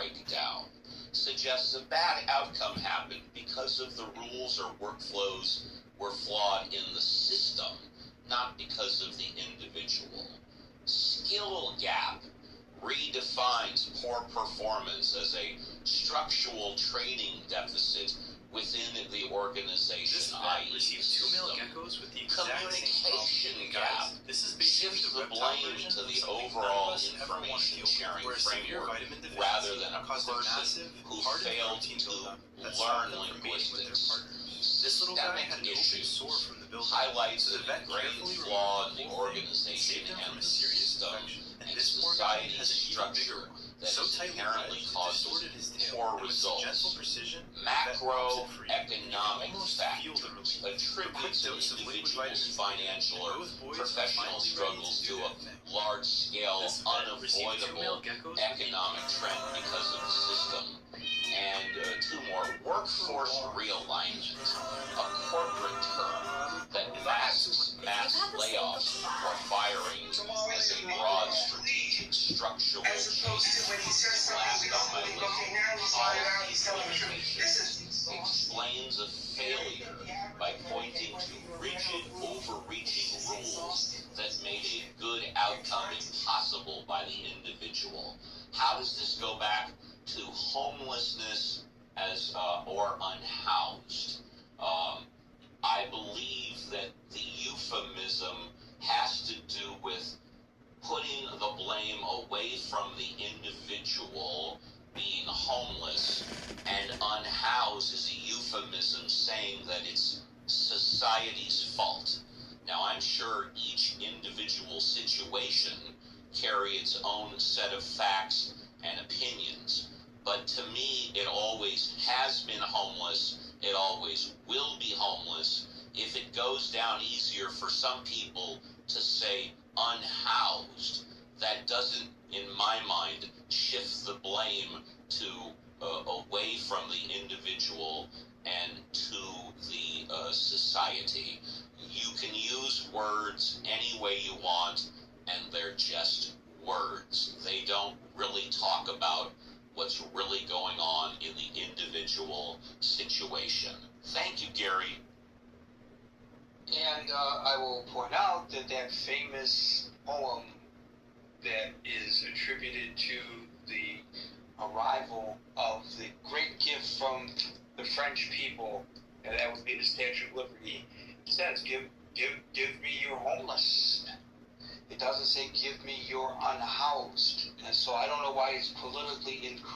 breakdown suggests a bad outcome happened because of the rules or workflows were flawed in the system, not because of the individual. Skill gap redefines poor performance as a structural training deficit within the organization. This vet received 2 male geckos with the exact Communication same gap guys, this is basically shifts the the reptile blame version to of the something overall none of us ever want to information deal with, sharing where a severe framework vitamin deficiency rather than a caused a person massive who heart and failed protein to buildup that learn stopped them from mating with their linguistics. partners. This little guy Systemic had an open issues sore from the buildup, highlights so an the vet ingrained carefully flaw in the removed the whole thing and organization saved him and from a the serious system infection. And and this poor guy society's has an even bigger structure one. that So is tightly inherently wedged, it causes distorted his tail, poor and with some gentle results. precision, the vet pops it free. Macroeconomic Almost feel the factors relief. attribute A an dose of liquid individual's vitamins financial and or both boys are professional finally ready struggles to to do a that thing. large-scale, This vet received 2 male unavoidable geckos economic trend because of the system. And two more, workforce realignment, a corporate term that masks mass layoffs or firing as a broad strategic structural As opposed to when he says something we don't believe, okay, now he's lying around, he's telling the truth. This is explains a failure by pointing to rigid, overreaching rules that made a good outcome impossible by the individual. How does this go back to homelessness as or unhoused? I believe that the euphemism has to do with putting the blame away from the individual being homeless, and unhoused is a euphemism saying that it's society's fault. Now, I'm sure each individual situation carries its own set of facts and opinions, but to me, it always has been homeless. It always will be homeless. If it goes down easier for some people to say unhoused, that doesn't, in my mind, shift the blame to away from the individual and to the society. You can use words any way you want, and they're just words. They don't really talk about what's really going on in the individual situation. Thank you, Gary. And I will point out that that famous poem that is attributed to the arrival of the great gift from the French people, and that would be the Statue of Liberty, says, give me your homeless. It doesn't say give me your unhoused. And so I don't know why it's politically incorrect